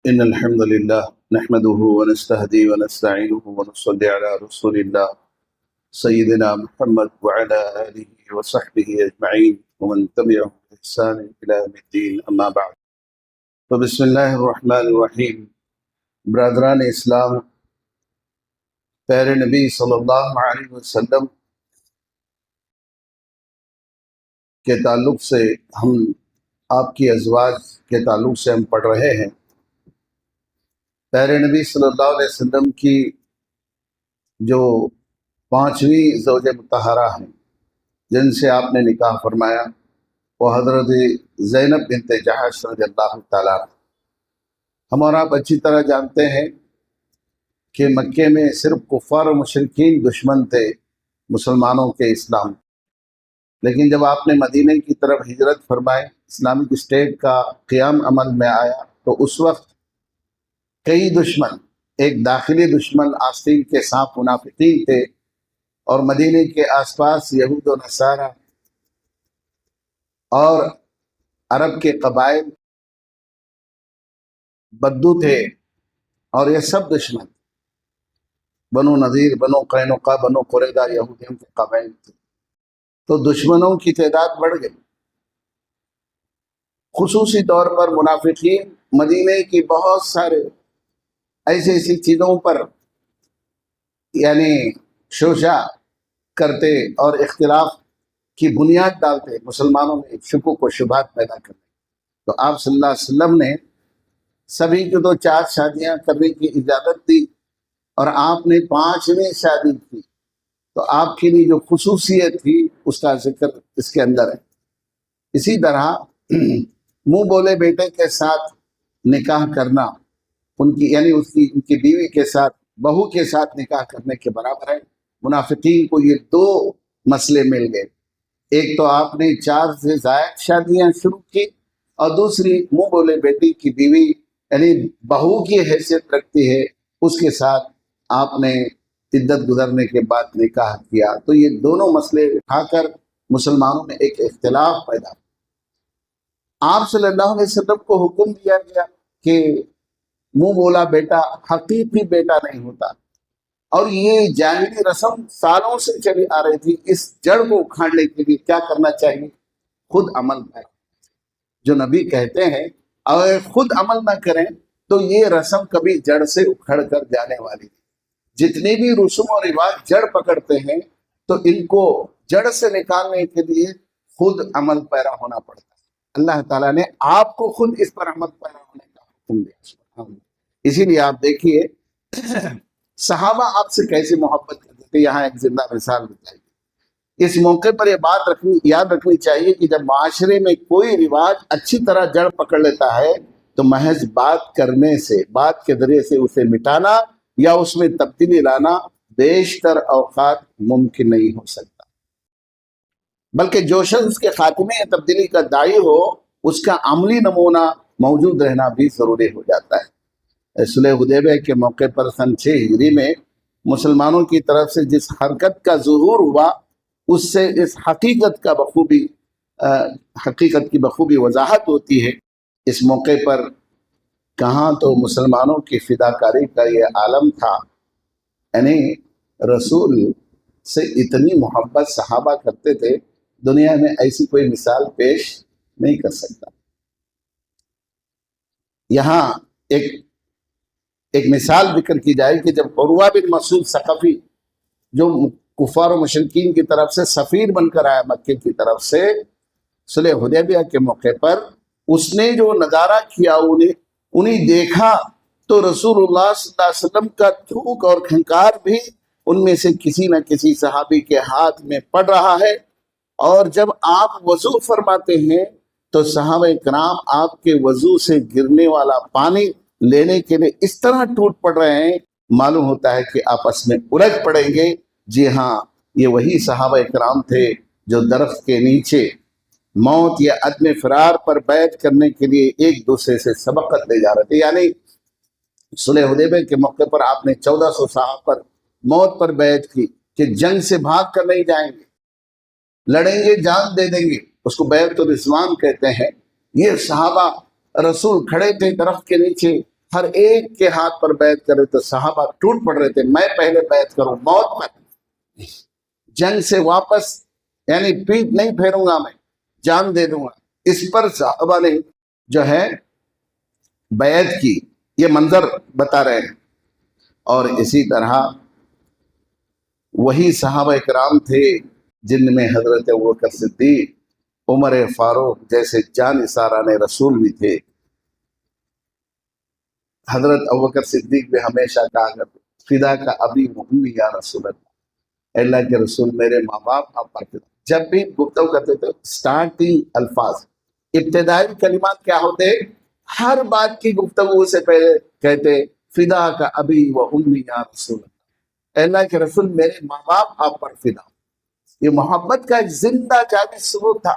إن الحمد لله نحمده ونستهدي ونستعينه ونصلي على رسول الله سيدنا محمد وعلى آله وصحبه أجمعين ومن تبعهم بإحسان إلى يوم الدين أما بعد فبسم الله الرحمن الرحيم برادران اسلام، پیارے نبی صلی اللہ علیہ وسلم کے تعلق سے آپ کی ازواج کے تعلق سے ہم پڑھ رہے ہیں۔ پیارے نبی صلی اللہ علیہ وسلم کی جو 5ویں زوج مطہرہ ہیں جن سے آپ نے نکاح فرمایا وہ حضرت زینب بنت جحش رضی اللہ تعالیٰ عنہ۔ ہم اور آپ اچھی طرح جانتے ہیں کہ مکے میں صرف کفار و مشرکین دشمن تھے مسلمانوں کے اسلام، لیکن جب آپ نے مدینہ کی طرف ہجرت فرمائے، اسلامک اسٹیٹ کا قیام عمل میں آیا، تو اس وقت کئی دشمن، ایک داخلی دشمن آستین کے سانپ منافقین تھے، اور مدینہ کے آس پاس یہود و نصارہ اور عرب کے قبائل بدو تھے، اور یہ سب دشمن بنو نذیر، بنو قینقاع، بنو قریظہ یہودیوں کے قبائل تھے۔ تو دشمنوں کی تعداد بڑھ گئی، خصوصی طور پر منافقین مدینہ کی بہت سارے ایسی چیزوں پر یعنی شوشہ کرتے اور اختلاف کی بنیاد ڈالتے، مسلمانوں میں شکوک و شبہات پیدا کرتے۔ تو آپ صلی اللہ علیہ وسلم نے سبھی کو تو 4 شادیاں کرنے کی اجازت دی، اور آپ نے 5ویں شادی کی، تو آپ کے لیے جو خصوصیت تھی اس کا ذکر اس کے اندر ہے۔ اسی طرح منہ بولے بیٹے کے ساتھ نکاح کرنا ان کی بیوی کے ساتھ، بہو کے ساتھ نکاح کرنے کے برابر ہے۔ منافقین کو یہ 2 مسئلے مل گئے، ایک تو آپ نے 4 سے زائد شادیاں شروع کی، اور دوسری منہ بولے بیٹی کی بیوی یعنی بہو کی حیثیت رکھتی ہے، اس کے ساتھ آپ نے عدت گزرنے کے بعد نکاح کیا۔ تو یہ دونوں مسئلے اٹھا کر مسلمانوں میں ایک اختلاف پیدا۔ آپ صلی اللہ علیہ وسلم کو حکم دیا گیا کہ منہ بولا بیٹا حقیقی بیٹا نہیں ہوتا، اور یہ جاہلی رسم سالوں سے چلی آ رہی تھی۔ اس جڑ کو اکھاڑنے کے لیے کیا کرنا چاہیے؟ خود عمل کریں، جو نبی کہتے ہیں، اگر خود عمل نہ کریں تو یہ رسم کبھی جڑ سے اکھڑ کر جانے والی ہے۔ جتنی بھی رسوم اور رواج جڑ پکڑتے ہیں تو ان کو جڑ سے نکالنے کے لیے خود عمل پیرا ہونا پڑتا ہے۔ اللہ تعالیٰ نے آپ کو خود اس پر عمل پیرا ہونے کا حکم دیا۔ اسی لیے آپ دیکھیے صحابہ آپ سے کیسے محبت کرتے تھے، یہاں ایک زندہ مثال بتائی۔ اس موقع پر یہ بات یاد رکھنی چاہیے کہ جب معاشرے میں کوئی رواج اچھی طرح جڑ پکڑ لیتا ہے تو محض بات کرنے سے، بات کے ذریعے سے اسے مٹانا یا اس میں تبدیلی لانا بیشتر اوقات ممکن نہیں ہو سکتا، بلکہ جو شخص کے خاتمے یا تبدیلی کا داعی ہو اس کا عملی نمونہ موجود رہنا بھی ضروری ہو جاتا ہے۔ صلح حدیبیہ کے موقع پر سن 6 ہجری میں مسلمانوں کی طرف سے جس حرکت کا ظہور ہوا، اس سے اس حقیقت کی بخوبی وضاحت ہوتی ہے۔ اس موقع پر کہاں تو مسلمانوں کی فداکاری کا یہ عالم تھا، یعنی رسول سے اتنی محبت صحابہ کرتے تھے، دنیا میں ایسی کوئی مثال پیش نہیں کر سکتا۔ یہاں ایک مثال ذکر کی جائے کہ جب عروہ بن مسعود ثقفی، جو کفار و مشرکین کی طرف سے سفیر بن کر آیا مکے کی طرف سے، صلح حدیبیہ کے موقع پر اس نے جو نظارہ کیا، انہیں دیکھا تو رسول اللہ صلی اللہ علیہ وسلم کا تھوک اور کھنکار بھی ان میں سے کسی نہ کسی صحابی کے ہاتھ میں پڑ رہا ہے، اور جب آپ وضو فرماتے ہیں تو صحابہ کرام آپ کے وضو سے گرنے والا پانی لینے کے لیے اس طرح ٹوٹ پڑ رہے ہیں، معلوم ہوتا ہے کہ آپس میں الجھ پڑیں گے۔ جی ہاں، یہ وہی صحابہ کرام تھے جو درخت کے نیچے موت یا عدم فرار پر بیعت کرنے کے لیے ایک دوسرے سے سبقت لے جا رہے تھے۔ یعنی صلح حدیبیہ کے موقع پر آپ نے 1400 صحابہ پر موت پر بیعت کی کہ جنگ سے بھاگ کر نہیں جائیں گے، لڑیں گے، جان دے دیں گے، اس کو بیعت الرضوان کہتے ہیں۔ یہ صحابہ رسول کھڑے تھے درخت کے نیچے، ہر ایک کے ہاتھ پر بیعت کرے تو صحابہ ٹوٹ پڑ رہے تھے، میں پہلے بیعت کروں موت پر، جنگ سے واپس یعنی پیٹ نہیں پھیروں گا، میں جان دے دوں گا۔ اس پر صحابہ نے جو ہے بیعت کی، یہ منظر بتا رہے ہیں۔ اور اسی طرح وہی صحابہ اکرام تھے جن میں حضرت ابوبکر صدیق، عمر فاروق جیسے جانثاران رسول بھی تھے۔ حضرت ابوبکر صدیق بھی ہمیشہ کہا کرتے فدا کا ابی و امی یا رسول اللہ، اللہ کے رسول میرے ماں باپ آپ پر فدا۔ جب بھی گفتگو کرتے تھے سٹارٹنگ الفاظ، ابتدائی کلمات کیا ہوتے، ہر بات کی گفتگو سے پہلے کہتے فدا کا ابی و امی یا رسول اللہ، اللہ کے رسول میرے ماں باپ آپ پر فدا۔ یہ محبت کا ایک زندہ جاوی ثبوت تھا،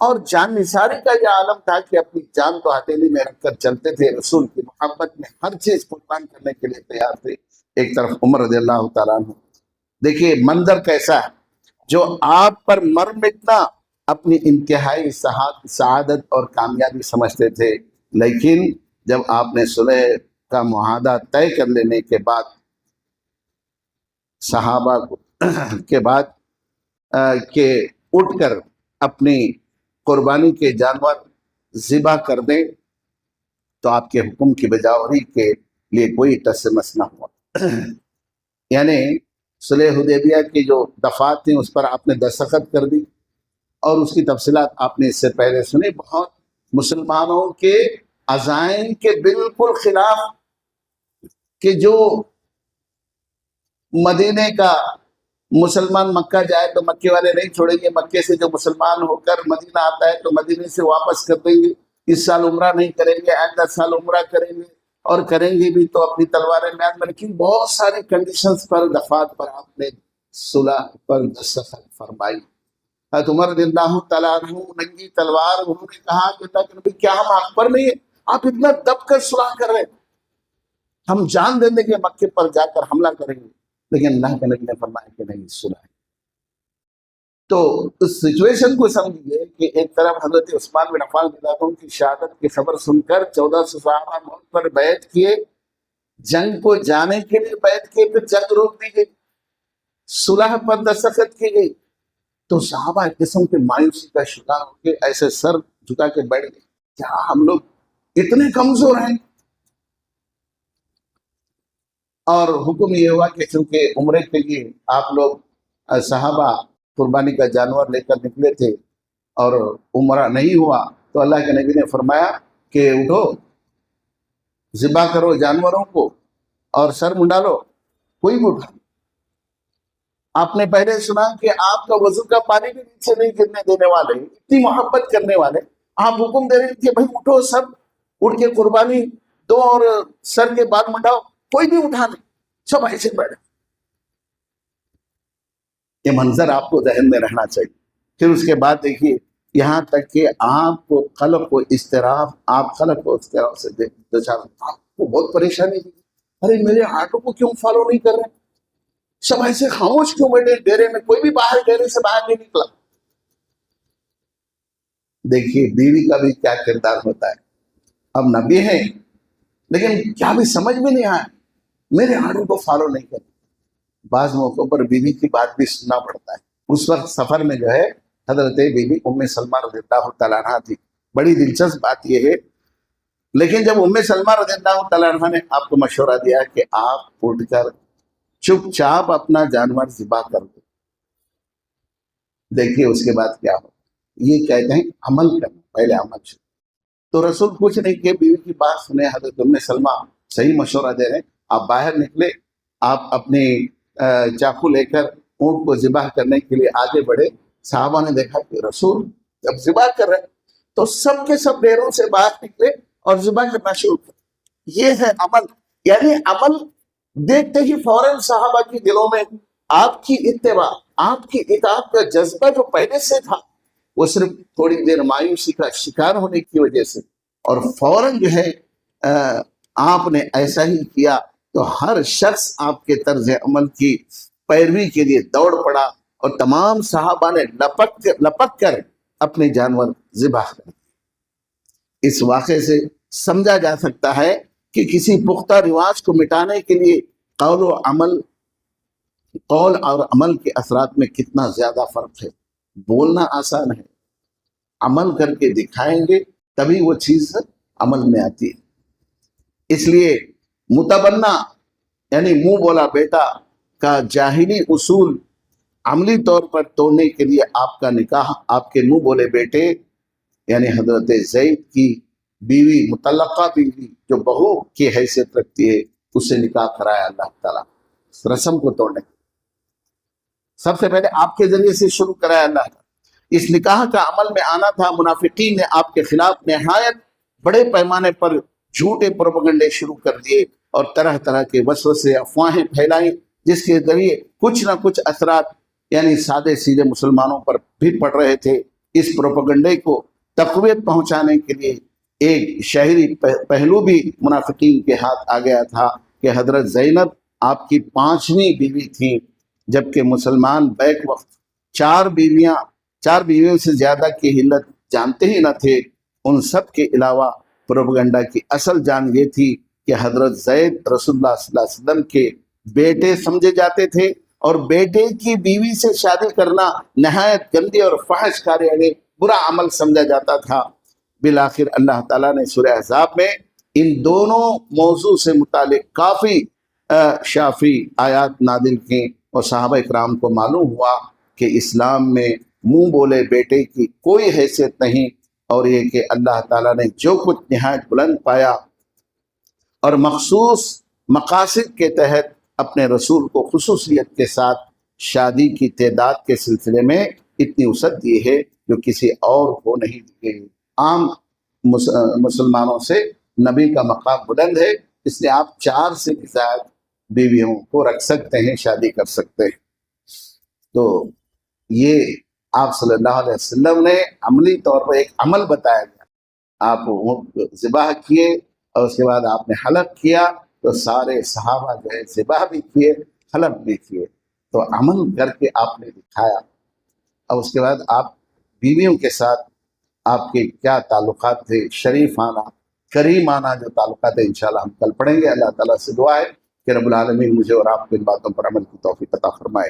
اور جان نثاری کا یہ عالم تھا کہ اپنی جان تو ہتھیلی میں رکھ کر چلتے تھے، رسول کی محبت میں ہر چیز قربان کرنے کے لیے تیار تھے۔ ایک طرف عمر رضی اللہ تعالیٰ عنہ، دیکھیے منظر کیسا ہے، جو آپ پر مر مٹنا اپنی انتہائی سعادت اور کامیابی سمجھتے تھے، لیکن جب آپ نے صلح کا معاہدہ طے کر لینے کے بعد صحابہ کے بعد کہ اٹھ کر اپنی قربانی کے جانور ذبح کر دیں، تو آپ کے حکم کی بجاوری کے لیے کوئی ٹس مس نہ ہوا۔ یعنی صلح حدیبیہ کی جو دفعات تھیں اس پر آپ نے دستخط کر دی، اور اس کی تفصیلات آپ نے اس سے پہلے سنی۔ بہت مسلمانوں کے عزائم کے بالکل خلاف کہ جو مدینے کا مسلمان مکہ جائے تو مکے والے نہیں چھوڑیں گے، مکے سے جو مسلمان ہو کر مدینہ آتا ہے تو مدینے سے واپس کر دیں گے، اس سال عمرہ نہیں کریں گے، آئندہ سال عمرہ کریں گے، اور کریں گے بھی تو اپنی تلواریں میان میں۔ لیکن بہت ساری کنڈیشنز پر، دفعات پر آپ نے صلح پر دستخط فرمائی۔ حضرت عمر رضی اللہ تعالیٰ عنہ ننگی تلوار، انہوں نے کہا کہ اللہ کے نبی کیا ہم حق پر نہیں ہیں؟ آپ اتنا دب کر صلح کر رہے ہیں، ہم جان دیں گے مکے پر جا کر حملہ کریں گے، لیکن اللہ کے نبی نے فرمایا کہ نہیں، صلح ہے۔ تو اس سچویشن کو سمجھیے کہ ایک طرف حضرت عثمان بن عفان رضی اللہ عنہ کی شہادت کی خبر سن کر 1400 صحابہ موت پر بیعت کیے، جنگ کو جانے کے لیے بیعت کیے، پھر جنگ روک دی گئی، صلح پر دستخط کی گئی، تو صحابہ ایک قسم کے مایوسی کا شکار ہو کے ایسے سر جھکا کے بیٹھ گئے، کیا ہم لوگ اتنے کمزور ہیں؟ اور حکم یہ ہوا کہ چونکہ عمرے کے لیے آپ لوگ صحابہ قربانی کا جانور لے کر نکلے تھے اور عمرہ نہیں ہوا، تو اللہ کے نبی نے فرمایا کہ اٹھو، ذبح کرو جانوروں کو اور سر منڈالو، کوئی بھی اٹھا۔ آپ نے پہلے سنا کہ آپ کا وضو کا پانی بھی نیچے نہیں گرنے دینے والے، اتنی محبت کرنے والے، آپ حکم دے رہے کہ بھائی اٹھو، سب اٹھ کے قربانی دو اور سر کے بال منڈاؤ، کوئی بھی اٹھا نہیں، سب ایسے بیٹھے۔ یہ منظر آپ کو ذہن میں رہنا چاہیے۔ پھر اس کے بعد دیکھیے، یہاں تک کہ آپ کو قلب کو اضطراب، آپ قلب کو اضطراب سے آپ کو بہت پریشانی دی، ارے میرے آٹو کو کیوں فالو نہیں کر رہے، سب ایسے خاموش کیوں بیٹھے ڈیرے میں، کوئی بھی باہر ڈیرے سے باہر نہیں نکلا۔ دیکھیے بیوی کا بھی کیا کردار ہوتا ہے، اب نبی ہیں لیکن کیا بھی سمجھ میں نہیں آیا، میرے آٹو کو فالو نہیں کرتے۔ بعض موقعوں پر بیوی کی بات بھی سننا پڑتا ہے۔ اس وقت سفر میں جو ہے حضرت بی بی ام سلمہ رضی اللہ تعالیٰ عنہ تھی۔ بڑی دلچسپ بات یہ ہے، لیکن جب ام سلمہ رضی اللہ تعالیٰ عنہ نے آپ کو مشورہ دیا کہ آپ اٹھ کر چپ چاپ اپنا جانور ذبح کر دو، دیکھیے اس کے بعد کیا ہو، یہ کہتے ہیں عمل کرنا، پہلے عمل شروع۔ تو رسول کچھ نہیں کہ بیوی کی بات سنے، حضرت ام سلمہ صحیح مشورہ دے رہے ہیں، آپ باہر نکلے، آپ اپنی چاقو لے کر اونٹ کو ذبح کرنے کے لیے آگے بڑھے۔ صحابہ نے دیکھا کہ رسول جب ذبح کر رہے تو سب کے سب ڈیروں سے باہر نکلے اور ذبح کرنا شروع کر۔ یہ ہے عمل، یعنی عمل دیکھتے ہی فوراً صحابہ کی دلوں میں آپ کی اتباع، آپ کی اطاعت کا جذبہ جو پہلے سے تھا، وہ صرف تھوڑی دیر مایوسی کا شکار ہونے کی وجہ سے، اور فوراً جو ہے آپ نے ایسا ہی کیا، تو ہر شخص آپ کے طرز عمل کی پیروی کے لیے دوڑ پڑا، اور تمام صحابہ نے لپک کر اپنے جانور ذبح کر۔ اس واقعے سے سمجھا جا سکتا ہے کہ کسی پختہ رواج کو مٹانے کے لیے قول اور عمل کے اثرات میں کتنا زیادہ فرق ہے۔ بولنا آسان ہے، عمل کر کے دکھائیں گے تبھی وہ چیز عمل میں آتی ہے۔ اس لیے متبنہ یعنی منہ بولا بیٹا کا جاہلی اصول عملی طور پر توڑنے کے لیے آپ کا نکاح آپ کے منہ بولے بیٹے یعنی حضرت زید کی بیوی، مطلقہ بیوی جو بہو کی حیثیت رکھتی ہے، اس سے نکاح کرایا اللہ تعالیٰ رسم کو توڑنے۔ سب سے پہلے آپ کے ذریعے سے شروع کرایا اللہ تعالیٰ۔ اس نکاح کا عمل میں آنا تھا۔ منافقین نے آپ کے خلاف نہایت بڑے پیمانے پر جھوٹے پروپیگنڈے شروع کر دیے اور طرح طرح کے وسوسے، افواہیں پھیلائیں، جس کے ذریعے کچھ نہ کچھ اثرات یعنی سادے سیدھے مسلمانوں پر بھی پڑ رہے تھے۔ اس پروپیگنڈے کو تقویت پہنچانے کے لیے ایک شہری پہلو بھی منافقین کے ہاتھ آ گیا تھا کہ حضرت زینب آپ کی 5ویں بیوی تھی، جبکہ مسلمان بیک وقت 4 بیویوں سے زیادہ کی علت جانتے ہی نہ تھے۔ ان سب کے علاوہ پروپیگنڈا کی اصل جان یہ تھی کہ حضرت زید رسول اللہ صلی اللہ علیہ وسلم کے بیٹے سمجھے جاتے تھے اور بیٹے کی بیوی سے شادی کرنا نہایت گندی اور فحش کاری یعنی برا عمل سمجھا جاتا تھا۔ بالآخر اللہ تعالیٰ نے سورہ احزاب میں ان دونوں موضوع سے متعلق کافی شافی آیات نازل کی اور صحابہ اکرام کو معلوم ہوا کہ اسلام میں منہ بولے بیٹے کی کوئی حیثیت نہیں، اور یہ کہ اللہ تعالیٰ نے جو کچھ نہایت بلند پایا اور مخصوص مقاصد کے تحت اپنے رسول کو خصوصیت کے ساتھ شادی کی تعداد کے سلسلے میں اتنی وسعت دی ہے جو کسی اور کو نہیں دی گئی۔ عام مسلمانوں سے نبی کا مقام بلند ہے، اس لیے آپ 4 سے زائد بیویوں کو رکھ سکتے ہیں، شادی کر سکتے ہیں۔ تو یہ آپ صلی اللہ علیہ وسلم نے عملی طور پر ایک عمل بتایا گیا۔ آپ ذبح کیے اور اس کے بعد آپ نے حلق کیا، تو سارے صحابہ جو ہے ذبح بھی کیے، حلق بھی کیے، تو عمل کر کے آپ نے دکھایا۔ اور اس کے بعد آپ بیویوں کے ساتھ آپ کے کیا تعلقات تھے، شریفانہ کریمانہ جو تعلقات ہیں، انشاءاللہ ہم کل پڑھیں گے۔ اللہ تعالیٰ سے دعا ہے کہ رب العالمین مجھے اور آپ کو ان باتوں پر عمل کی توفیق عطا فرمائے۔